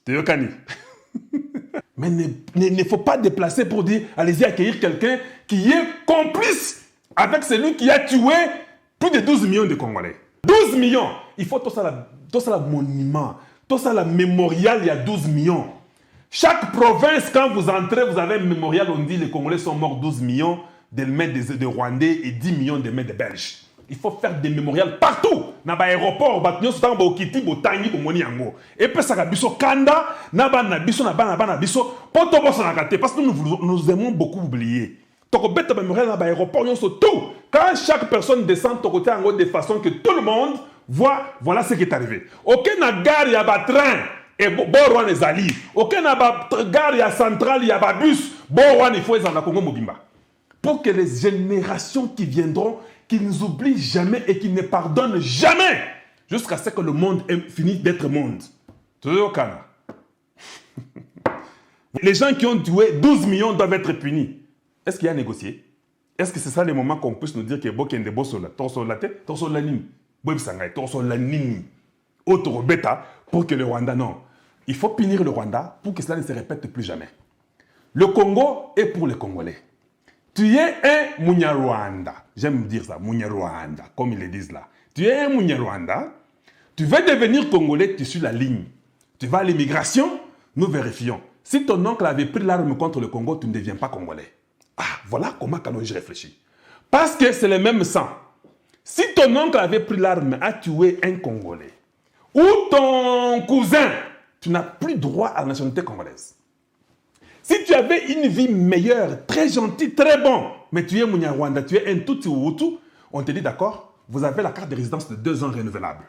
Théokani. Mais ne faut pas déplacer pour dire, allez-y accueillir quelqu'un qui est complice avec celui qui a tué plus de 12 millions de Congolais. 12 millions. Il faut tout ça, le monument, tout ça, le mémorial, il y a 12 millions. Chaque province, quand vous entrez, vous avez un mémorial, on dit les Congolais sont morts 12 millions de mains de Rwandais et 10 millions de mains de Belges. Il faut faire des mémorials partout. Dans l'aéroport, et puis ça biso kanda, parce que nous aimons beaucoup oublier. Quand chaque personne descend de côté de façon que tout le monde voit, voilà ce qui est arrivé. Aucun gare, il y a un train. Et Borwan les alliés. Aucun gare, il y a centrale, il y a un bus. Borwan, il faut les en Congo Mobimba. Pour que les générations qui viendront, qui ne nous oublient jamais et qui ne pardonnent jamais, jusqu'à ce que le monde finisse d'être monde. Les gens qui ont tué 12 millions doivent être punis. Est-ce qu'il y a négocié? Est-ce que c'est ça le moment qu'on puisse nous dire que Bokende Bosola, Torsolate, Torsolanim, Bwebsangay, Torsolanini, autre bêta, pour que le Rwanda, non. Il faut punir le Rwanda pour que cela ne se répète plus jamais. Le Congo est pour les Congolais. Tu es un Munyarwanda. J'aime dire ça, Munyarwanda, comme ils le disent là. Tu es un Munyarwanda. Tu veux devenir Congolais, tu suis la ligne. Tu vas à l'immigration, nous vérifions. Si ton oncle avait pris l'arme contre le Congo, tu ne deviens pas Congolais. Ah, voilà comment je réfléchis. Parce que c'est le même sang. Si ton oncle avait pris l'arme à tuer un Congolais, ou ton cousin, tu n'as plus droit à la nationalité congolaise. Si tu avais une vie meilleure, très gentille, très bon, mais tu es Munyarwanda, tu es un Tutsi ou Hutu, on te dit d'accord, vous avez la carte de résidence de 2 ans renouvelable.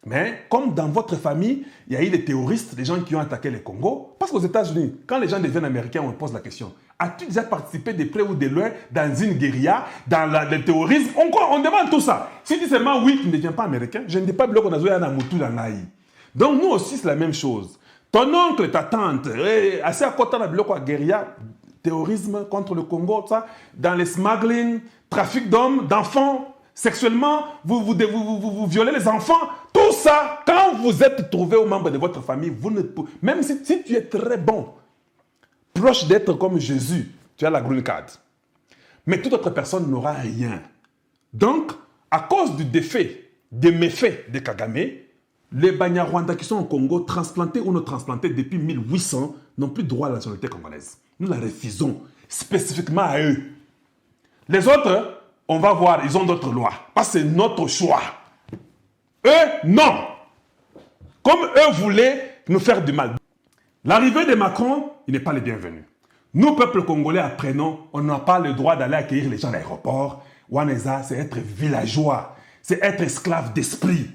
Mais comme dans votre famille, il y a eu des terroristes, des gens qui ont attaqué le Congo, parce qu'aux États-Unis, quand les gens deviennent américains, on pose la question, as-tu déjà participé de près ou de loin dans une guérilla, dans le terrorisme? On demande tout ça. Si tu dis seulement oui, tu ne deviens pas américain, je ne dis pas qu'on a joué à Namutu dans l'Aïe. Donc nous aussi, c'est la même chose. Ton oncle, ta tante, assez à côté de la guérilla, terrorisme contre le Congo, ça, dans les smuggling, trafic d'hommes, d'enfants, sexuellement, vous violez les enfants, tout ça, quand vous êtes trouvé aux membres de votre famille, vous ne pouvez, même si tu es très bon, proche d'être comme Jésus, tu as la green card. Mais toute autre personne n'aura rien. Donc, à cause du défait, des méfaits de Kagame, les Banyarwanda qui sont au Congo, transplantés ou non transplantés depuis 1800, n'ont plus droit à la nationalité congolaise. Nous la refusons spécifiquement à eux. Les autres, on va voir, ils ont d'autres lois. Parce que c'est notre choix. Eux, non. Comme eux voulaient nous faire du mal. L'arrivée de Macron, il n'est pas le bienvenu. Nous, peuple congolais, apprenons, on n'a pas le droit d'aller accueillir les gens à l'aéroport. Waneza, c'est être villageois. C'est être esclave d'esprit.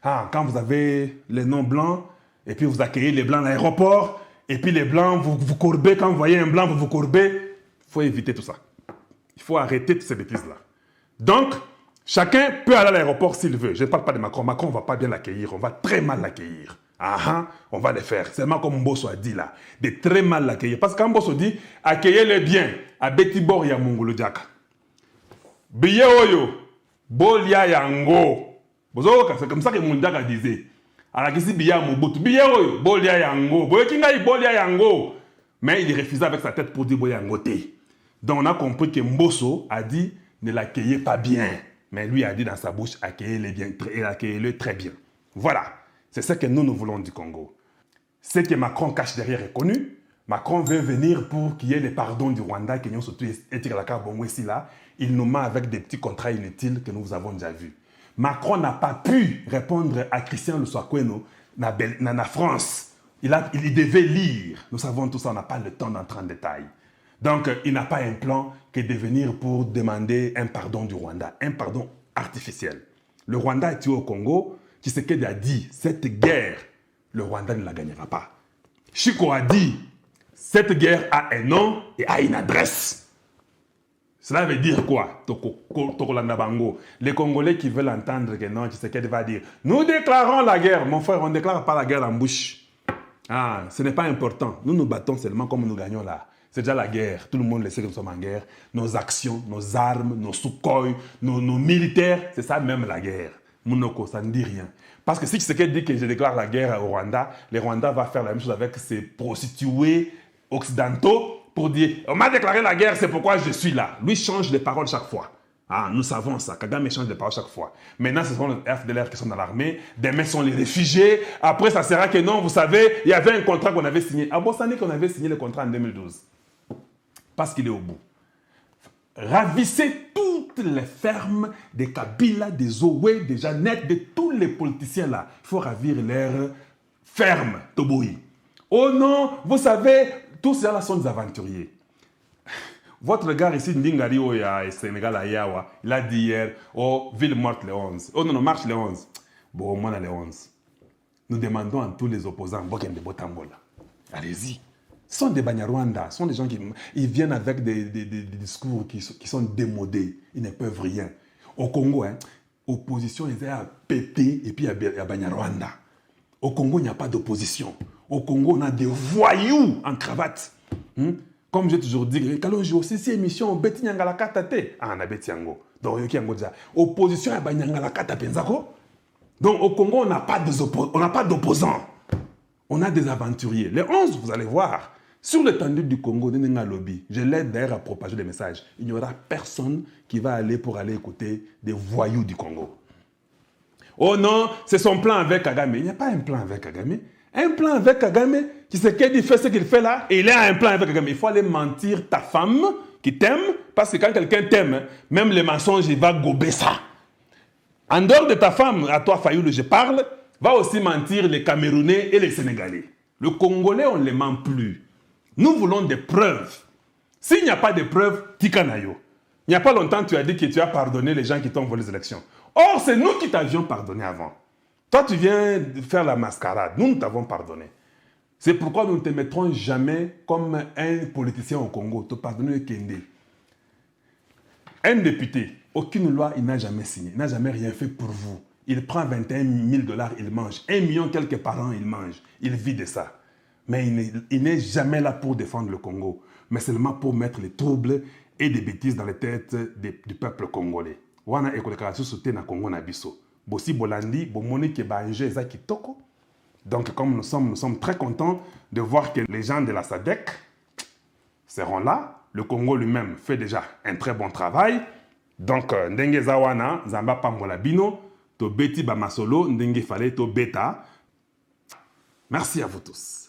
Ah, quand vous avez les noms blancs, et puis vous accueillez les blancs à l'aéroport, et puis les blancs, vous courbez, quand vous voyez un blanc, vous courbez. Il faut éviter tout ça. Il faut arrêter toutes ces bêtises-là. Donc, chacun peut aller à l'aéroport s'il veut. Je ne parle pas de Macron. Macron, on ne va pas bien l'accueillir. On va très mal l'accueillir. On va le faire. Seulement comme Mbosso a dit là, de très mal l'accueillir. Parce que quand Mbosso dit, accueillez-le bien, à Betibor ya Mongolo Diaka. Biye oyo, bolia yango. C'est comme ça que Mundaka disait. Alors qu'ici, biya Mobutu, biye oyo, bolia yango. Boye kinga bolia yango. Mais il refusait avec sa tête pour dire boya yango te. Donc on a compris que Mbosso a dit, ne l'accueillez pas bien. Mais lui a dit dans sa bouche, accueillez-le bien, accueillez-le très bien. Voilà. C'est ce que nous voulons du Congo. Ce que Macron cache derrière est connu. Macron veut venir pour qu'il y ait le pardon du Rwanda, qu'il y ait surtout ici là. Il nous met avec des petits contrats inutiles que nous avons déjà vus. Macron n'a pas pu répondre à Christian Luswakweno dans France. Il devait lire. Nous savons tout ça, on n'a pas le temps d'entrer en détail. Donc, il n'a pas un plan que de venir pour demander un pardon du Rwanda, un pardon artificiel. Le Rwanda est tué au Congo. Tshisekedi a dit, cette guerre, le Rwanda ne la gagnera pas. Chiko a dit, cette guerre a un nom et a une adresse. Cela veut dire quoi? Les Congolais qui veulent entendre que non, Tshisekedi va dire, nous déclarons la guerre. Mon frère, on ne déclare pas la guerre en bouche. Ah, ce n'est pas important. Nous nous battons seulement comme nous gagnons là. C'est déjà la guerre. Tout le monde le sait que nous sommes en guerre. Nos actions, nos armes, nos Sukhoi, nos militaires, c'est ça même la guerre. Mounoko, ça ne dit rien. Parce que si Tshisekedi dit que je déclare la guerre au Rwanda, le Rwanda va faire la même chose avec ses prostituées occidentaux pour dire on m'a déclaré la guerre, c'est pourquoi je suis là. Lui change les paroles chaque fois. Ah, nous savons ça. Kagame change les paroles chaque fois. Maintenant, ce sont les FDLR qui sont dans l'armée. Demain, ce sont les réfugiés. Après, ça sera que non, vous savez, il y avait un contrat qu'on avait signé. À Bossani, qu'on avait signé le contrat en 2012. Parce qu'il est au bout. Ravissez toutes les fermes des Kabila, des Owe, des Jeannette, de tous les politiciens là. Il faut ravir leurs fermes, Toboï. Oh non, vous savez, tous ces gens-là sont des aventuriers. Votre gars ici, Ndingari Oya, Sénégal à Yawa, il a dit hier, oh, ville morte les 11. Oh non, non, marche les 11. Bon, moi, les 11. Nous demandons à tous les opposants, Bokende Botambola. Allez-y. Ce sont des Banyarwanda, ce sont des gens qui ils viennent avec des discours qui sont démodés. Ils ne peuvent rien. Au Congo, hein, opposition, ils à péter et puis il y a Banyarwanda. Au Congo, il n'y a pas d'opposition. Au Congo, on a des voyous en cravate. Comme j'ai toujours dit, quand j'ai aussi ces émissions, Beti Nyangalaka Tate. Ah, on a Beti Yango. Donc, il y a opposition à Banyangalaka Tapenzako. Donc, au Congo, on n'a pas d'opposants. On a des aventuriers. Les 11, vous allez voir, sur l'étendue du Congo, je l'aide d'ailleurs à propager des messages. Il n'y aura personne qui va aller pour aller écouter des voyous du Congo. Oh non, c'est son plan avec Kagame. Il n'y a pas un plan avec Kagame. Un plan avec Kagame, Tshisekedi fait ce qu'il fait là, et il a un plan avec Kagame. Il faut aller mentir ta femme qui t'aime, parce que quand quelqu'un t'aime, même les mensonges, il va gober ça. En dehors de ta femme, à toi Fayoulou, je parle, va aussi mentir les Camerounais et les Sénégalais. Le Congolais, on ne les ment plus. Nous voulons des preuves. S'il n'y a pas de preuves, Tikanayo. Il n'y a pas longtemps, tu as dit que tu as pardonné les gens qui t'ont volé les élections. Or, c'est nous qui t'avions pardonné avant. Toi, tu viens de faire la mascarade. Nous t'avons pardonné. C'est pourquoi nous ne te mettrons jamais comme un politicien au Congo. Te pardonner Kende. Un député, aucune loi, il n'a jamais signé. Il n'a jamais rien fait pour vous. Il prend 21 000 $, il mange. 1 million quelques par an, il mange. Il vit de ça. Mais il n'est jamais là pour défendre le Congo, mais seulement pour mettre les troubles et des bêtises dans les têtes du peuple congolais. Wana ekolekala sauté na Congo na biso. Bossi bolandi, bomoni ke ba enjeu eza kitoko. Donc comme nous sommes très contents de voir que les gens de la SADC seront là. Le Congo lui-même fait déjà un très bon travail. Donc ndenge zawana zamba pambola bino to beti ba masolo ndenge fallait to beta. Merci à vous tous.